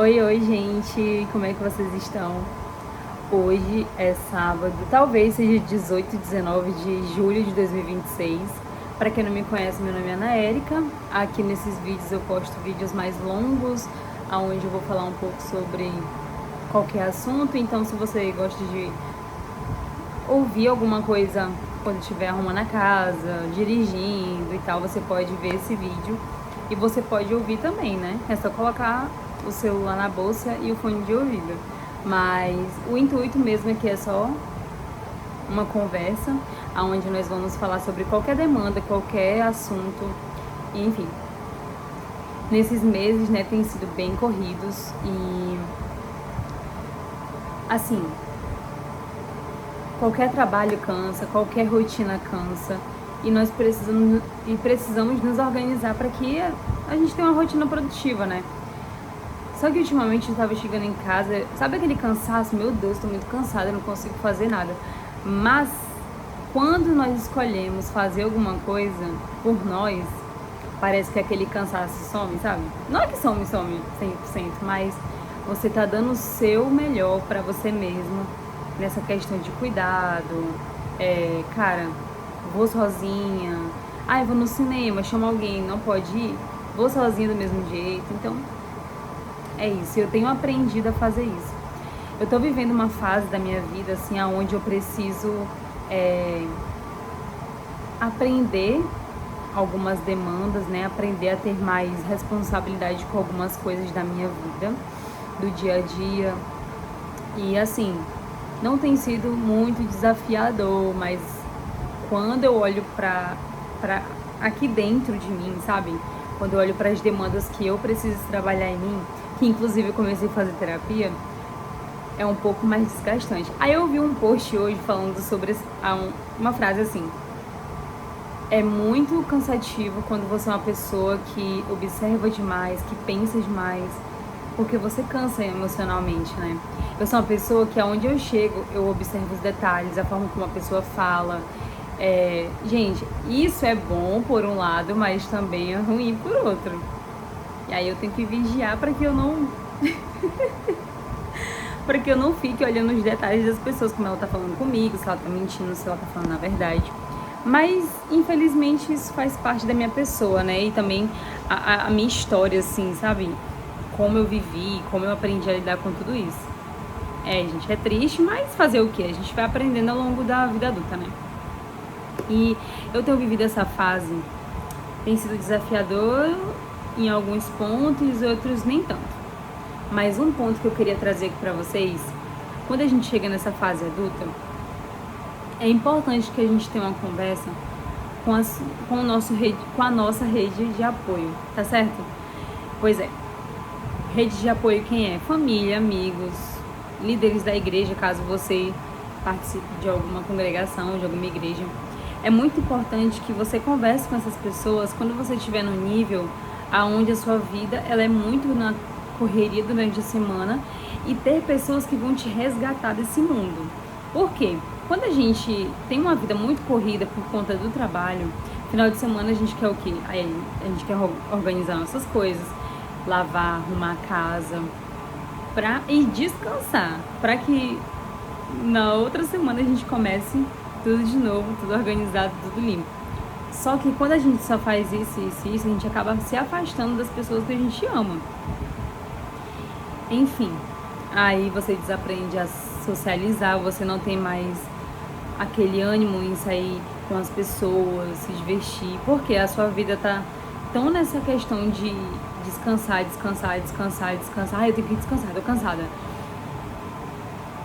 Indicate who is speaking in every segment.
Speaker 1: Oi, gente, como é que vocês estão? Hoje é sábado, talvez seja 18 e 19 de julho de 2026. Para quem não me conhece, meu nome é Ana Érica. Aqui nesses vídeos eu posto vídeos mais longos, onde eu vou falar um pouco sobre qualquer assunto. Então, se você gosta de ouvir alguma coisa quando estiver arrumando a casa, dirigindo e tal, você pode ver esse vídeo e você pode ouvir também, né? É só colocar o celular na bolsa e o fone de ouvido. Mas o intuito mesmo aqui é só uma conversa, onde nós vamos falar sobre qualquer demanda, qualquer assunto, enfim. Nesses meses, né, tem sido bem corridos e assim, qualquer trabalho cansa, qualquer rotina cansa e nós precisamos nos organizar para que a gente tenha uma rotina produtiva, né? Só que ultimamente eu estava chegando em casa, sabe aquele cansaço? Meu Deus, estou muito cansada, eu não consigo fazer nada. Mas quando nós escolhemos fazer alguma coisa por nós, parece que aquele cansaço some, sabe? Não é que some 100%, mas você tá dando o seu melhor para você mesmo nessa questão de cuidado. Cara, vou sozinha. Eu vou no cinema, chama alguém, não pode ir? Vou sozinha do mesmo jeito. Então, é isso. Eu tenho aprendido a fazer isso. Eu tô vivendo uma fase da minha vida, assim, onde eu preciso aprender algumas demandas, né? Aprender a ter mais responsabilidade com algumas coisas da minha vida, do dia a dia. E assim, não tem sido muito desafiador, mas quando eu olho pra aqui dentro de mim, sabe? Quando eu olho para as demandas que eu preciso trabalhar em mim, que inclusive eu comecei a fazer terapia, é um pouco mais desgastante. Aí eu vi um post hoje falando sobre uma frase assim: é muito cansativo quando você é uma pessoa que observa demais, que pensa demais, porque você cansa emocionalmente, né? Eu sou uma pessoa que aonde eu chego, eu observo os detalhes, a forma como a pessoa fala. Gente, isso é bom por um lado, mas também é ruim por outro. E aí eu tenho que vigiar para que eu não para que eu não fique olhando os detalhes das pessoas, como ela tá falando comigo, se ela tá mentindo, se ela tá falando a verdade. Mas, infelizmente, isso faz parte da minha pessoa, né? E também a minha história, assim, sabe? Como eu vivi, como eu aprendi a lidar com tudo isso. Gente, é triste, mas fazer o quê? A gente vai aprendendo ao longo da vida adulta, né? E eu tenho vivido essa fase, tem sido desafiador em alguns pontos, outros nem tanto. Mas um ponto que eu queria trazer aqui pra vocês, quando a gente chega nessa fase adulta, é importante que a gente tenha uma conversa com a nossa rede de apoio, tá certo? Pois é, rede de apoio quem é? Família, amigos, líderes da igreja, caso você participe de alguma congregação, de alguma igreja. É muito importante que você converse com essas pessoas quando você estiver no nível aonde a sua vida ela é muito na correria durante a semana e ter pessoas que vão te resgatar desse mundo. Por quê? Quando a gente tem uma vida muito corrida por conta do trabalho, final de semana a gente quer o quê? Aí a gente quer organizar nossas coisas, lavar, arrumar a casa, pra ir descansar, para que na outra semana a gente comece tudo de novo, tudo organizado, tudo limpo. Só que quando a gente só faz isso, a gente acaba se afastando das pessoas que a gente ama. Enfim, aí você desaprende a socializar, você não tem mais aquele ânimo em sair com as pessoas, se divertir, porque a sua vida tá tão nessa questão de descansar. Eu tenho que descansar, tô cansada.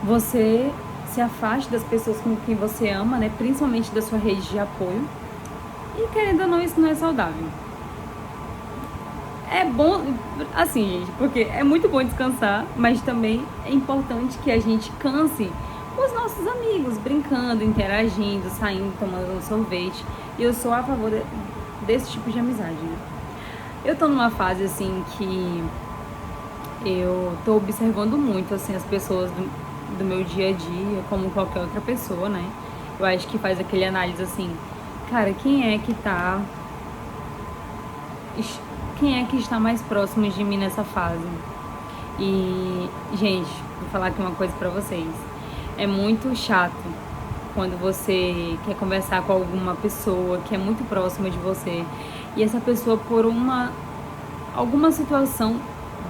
Speaker 1: Você se afaste das pessoas com quem você ama, né? Principalmente da sua rede de apoio. E querendo ou não, isso não é saudável. É bom, assim, gente, porque é muito bom descansar, mas também é importante que a gente canse com os nossos amigos, brincando, interagindo, saindo, tomando um sorvete. E eu sou a favor desse tipo de amizade, né? Eu tô numa fase, assim, que eu tô observando muito, assim, as pessoas do meu dia a dia, como qualquer outra pessoa, né? Eu acho que faz aquele análise, assim, cara, quem é que está mais próximo de mim nessa fase? E, gente, vou falar aqui uma coisa pra vocês. É muito chato quando você quer conversar com alguma pessoa que é muito próxima de você e essa pessoa, por alguma situação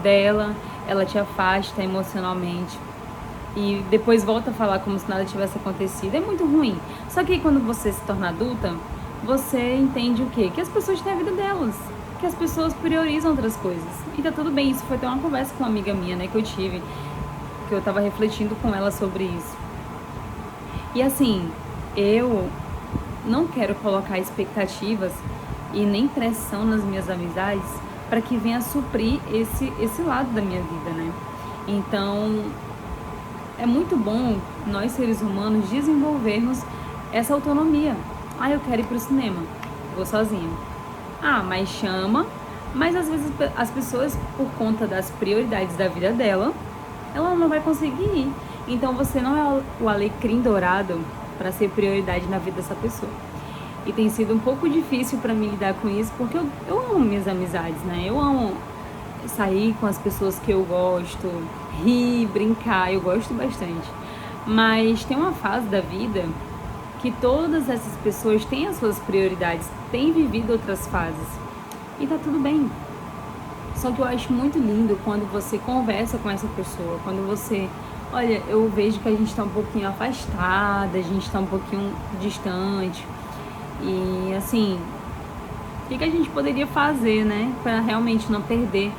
Speaker 1: dela, ela te afasta emocionalmente e depois volta a falar como se nada tivesse acontecido. É muito ruim. Só que aí, quando você se torna adulta, você entende o quê? Que as pessoas têm a vida delas, que as pessoas priorizam outras coisas. E tá tudo bem. Isso foi até uma conversa com uma amiga minha, né, que eu tive, que eu tava refletindo com ela sobre isso. E assim, eu não quero colocar expectativas e nem pressão nas minhas amizades para que venha suprir esse lado da minha vida, né? Então, é muito bom nós seres humanos desenvolvermos essa autonomia. Ah, eu quero ir pro cinema, vou sozinha. Ah, mas chama, mas às vezes as pessoas, por conta das prioridades da vida dela, ela não vai conseguir ir. Então você não é o alecrim dourado para ser prioridade na vida dessa pessoa. E tem sido um pouco difícil para mim lidar com isso, porque eu amo minhas amizades, né? Eu amo sair com as pessoas que eu gosto, rir, brincar, eu gosto bastante. Mas tem uma fase da vida que todas essas pessoas têm as suas prioridades, têm vivido outras fases. E tá tudo bem. Só que eu acho muito lindo quando você conversa com essa pessoa, quando você, olha, eu vejo que a gente tá um pouquinho afastada, a gente tá um pouquinho distante. E assim, o que a gente poderia fazer, né, para realmente não perder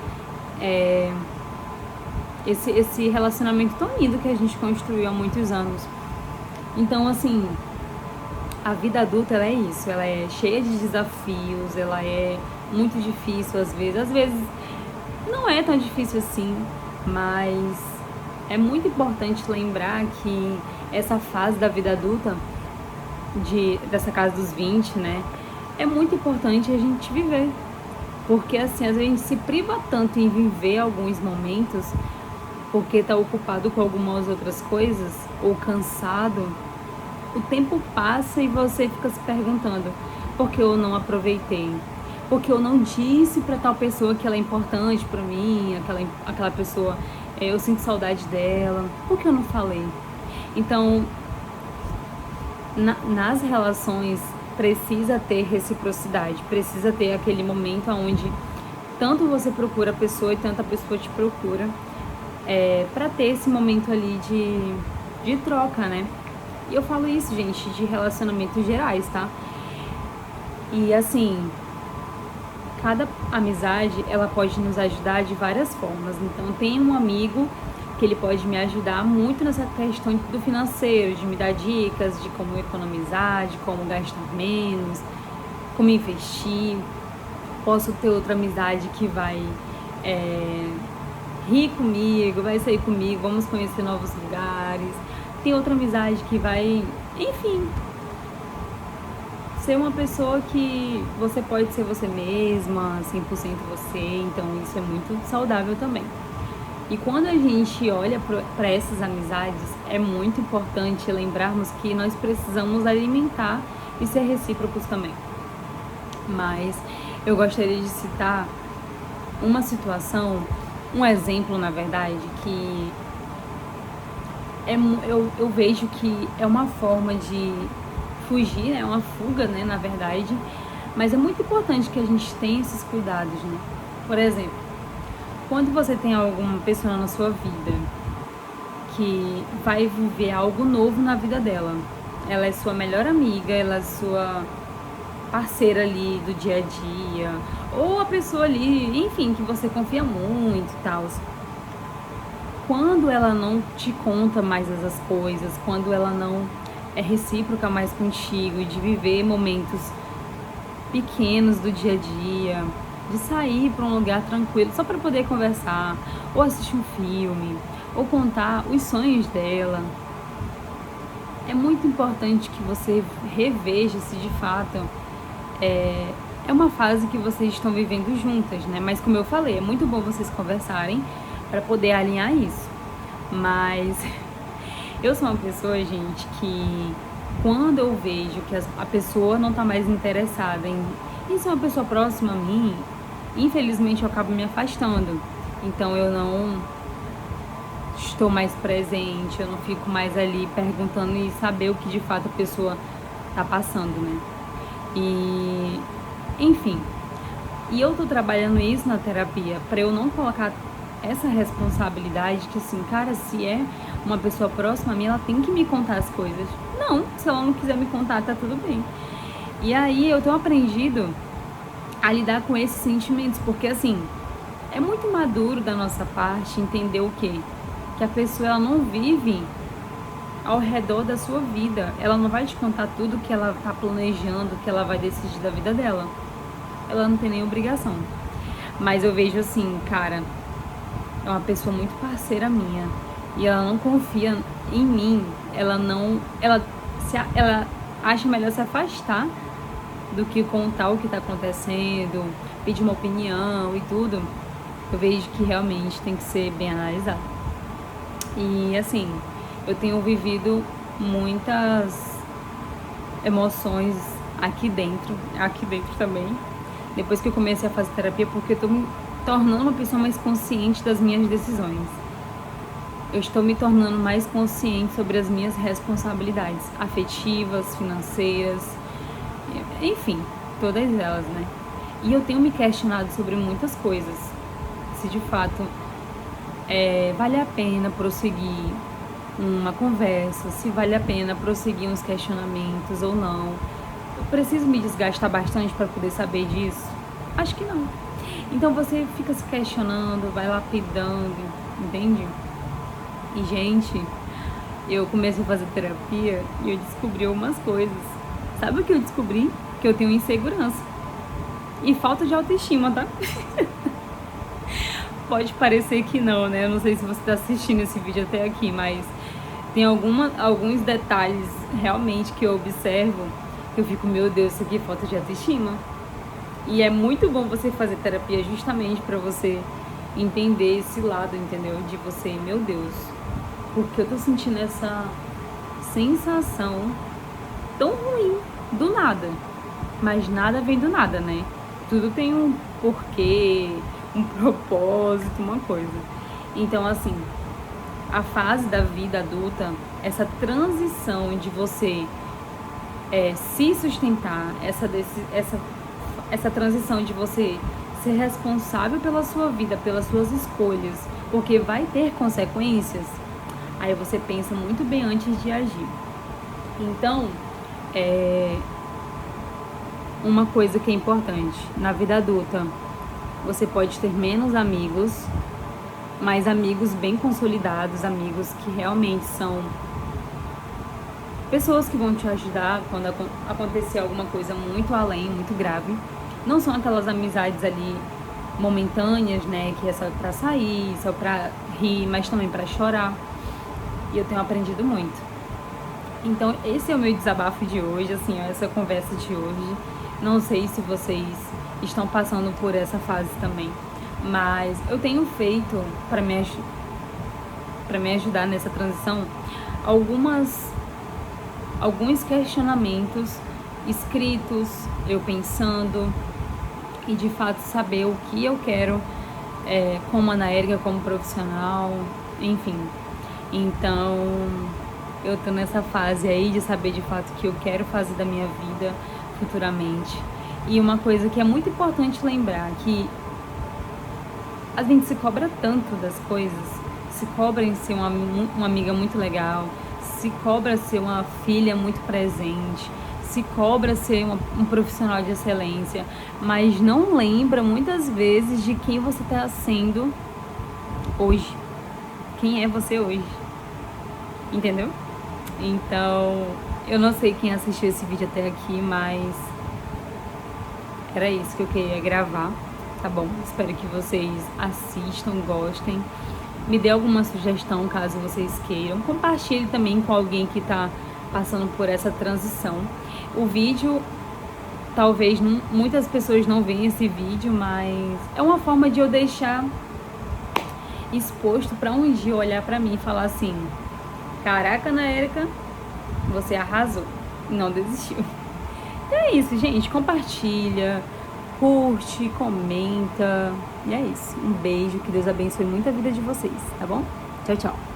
Speaker 1: esse relacionamento tão lindo que a gente construiu há muitos anos. Então, assim, a vida adulta, ela é isso, ela é cheia de desafios, ela é muito difícil às vezes não é tão difícil assim, mas é muito importante lembrar que essa fase da vida adulta, dessa casa dos 20, né, é muito importante a gente viver, porque assim, às vezes a gente se priva tanto em viver alguns momentos, porque tá ocupado com algumas outras coisas, ou cansado, o tempo passa e você fica se perguntando, por que eu não aproveitei? Porque eu não disse para tal pessoa que ela é importante para mim, aquela pessoa, eu sinto saudade dela, por que eu não falei? Então, nas relações precisa ter reciprocidade, precisa ter aquele momento onde tanto você procura a pessoa e tanto a pessoa te procura, para ter esse momento ali de troca, né? E eu falo isso, gente, de relacionamentos gerais, tá? E assim, cada amizade, ela pode nos ajudar de várias formas. Então, tem um amigo que ele pode me ajudar muito nessa questão do financeiro, de me dar dicas de como economizar, de como gastar menos, como investir. Posso ter outra amizade que vai rir comigo, vai sair comigo, vamos conhecer novos lugares. Tem outra amizade que vai, enfim, ser uma pessoa que você pode ser você mesma, 100% você, então isso é muito saudável também. E quando a gente olha para essas amizades, é muito importante lembrarmos que nós precisamos alimentar e ser recíprocos também. Mas eu gostaria de citar uma situação, um exemplo, na verdade, que eu vejo que é uma forma de fugir, é uma fuga, né, na verdade, mas é muito importante que a gente tenha esses cuidados, né? Por exemplo, quando você tem alguma pessoa na sua vida que vai viver algo novo na vida dela, ela é sua melhor amiga, ela é sua parceira ali do dia a dia, ou a pessoa ali, enfim, que você confia muito e tal. Quando ela não te conta mais essas coisas, quando ela não é recíproca mais contigo, de viver momentos pequenos do dia a dia, de sair para um lugar tranquilo só para poder conversar, ou assistir um filme, ou contar os sonhos dela, é muito importante que você reveja se de fato é uma fase que vocês estão vivendo juntas, né? Mas como eu falei, é muito bom vocês conversarem para poder alinhar isso. Mas eu sou uma pessoa, gente, que quando eu vejo que a pessoa não tá mais interessada em ser uma pessoa próxima a mim, infelizmente eu acabo me afastando. Então eu estou mais presente, eu não fico mais ali perguntando e saber o que de fato a pessoa tá passando, né? E, enfim, e eu tô trabalhando isso na terapia para eu não colocar essa responsabilidade que assim, cara, se é uma pessoa próxima a mim, ela tem que me contar as coisas. Não, se ela não quiser me contar, tá tudo bem. E aí eu tenho aprendido a lidar com esses sentimentos, porque assim, é muito maduro da nossa parte entender o quê? Que a pessoa ela não vive ao redor da sua vida. Ela não vai te contar tudo que ela tá planejando, que ela vai decidir da vida dela. Ela não tem nem obrigação. Mas eu vejo assim, cara, é uma pessoa muito parceira minha e ela não confia em mim. Ela acha melhor se afastar do que contar o que tá acontecendo, pedir uma opinião e tudo. Eu vejo que realmente tem que ser bem analisado. E assim, eu tenho vivido muitas emoções aqui dentro também, depois que eu comecei a fazer terapia, porque eu tô me tornando uma pessoa mais consciente das minhas decisões. Eu estou me tornando mais consciente sobre as minhas responsabilidades afetivas, financeiras, enfim, todas elas, né? E eu tenho me questionado sobre muitas coisas. Se de fato vale a pena prosseguir uma conversa, se vale a pena prosseguir uns questionamentos ou não. Eu preciso me desgastar bastante para poder saber disso? Acho que não. Então você fica se questionando, vai lapidando, entende? E gente, eu comecei a fazer terapia e eu descobri algumas coisas. Sabe o que eu descobri? Que eu tenho insegurança e falta de autoestima, tá? Pode parecer que não, né? Eu não sei se você tá assistindo esse vídeo até aqui, mas tem alguns detalhes realmente que eu observo que eu fico, meu Deus, isso aqui é falta de autoestima. E é muito bom você fazer terapia justamente pra você entender esse lado, entendeu? De você, meu Deus, porque eu tô sentindo essa sensação tão ruim do nada. Mas nada vem do nada, né? Tudo tem um porquê, um propósito, uma coisa. Então, assim, a fase da vida adulta, essa transição de você se sustentar, essa transição de você ser responsável pela sua vida, pelas suas escolhas, porque vai ter consequências, aí você pensa muito bem antes de agir. Então, uma coisa que é importante, na vida adulta, você pode ter menos amigos, mas amigos bem consolidados, amigos que realmente são pessoas que vão te ajudar quando acontecer alguma coisa muito além, muito grave. Não são aquelas amizades ali momentâneas, né, que é só pra sair, só pra rir, mas também pra chorar. E eu tenho aprendido muito. Então esse é o meu desabafo de hoje, assim, essa conversa de hoje. Não sei se vocês estão passando por essa fase também, mas eu tenho feito para me ajudar nessa transição alguns questionamentos escritos, eu pensando e de fato saber o que eu quero como Anaerika, como profissional, enfim. Então eu tô nessa fase aí de saber de fato o que eu quero fazer da minha vida futuramente. E uma coisa que é muito importante lembrar, que a gente se cobra tanto das coisas, se cobra em ser uma amiga muito legal, se cobra ser uma filha muito presente, se cobra ser um profissional de excelência, mas não lembra muitas vezes de quem você está sendo hoje. Quem é você hoje? Entendeu? Então, eu não sei quem assistiu esse vídeo até aqui, mas era isso que eu queria gravar, tá bom? Espero que vocês assistam, gostem. Me dê alguma sugestão caso vocês queiram. Compartilhe também com alguém que tá passando por essa transição. O vídeo, talvez muitas pessoas não veem esse vídeo, mas é uma forma de eu deixar exposto para um dia olhar para mim e falar assim: caraca, Anaerika, você arrasou e não desistiu. Então é isso, gente. Compartilha, curte, comenta. E é isso. Um beijo. Que Deus abençoe muito a vida de vocês, tá bom? Tchau, tchau.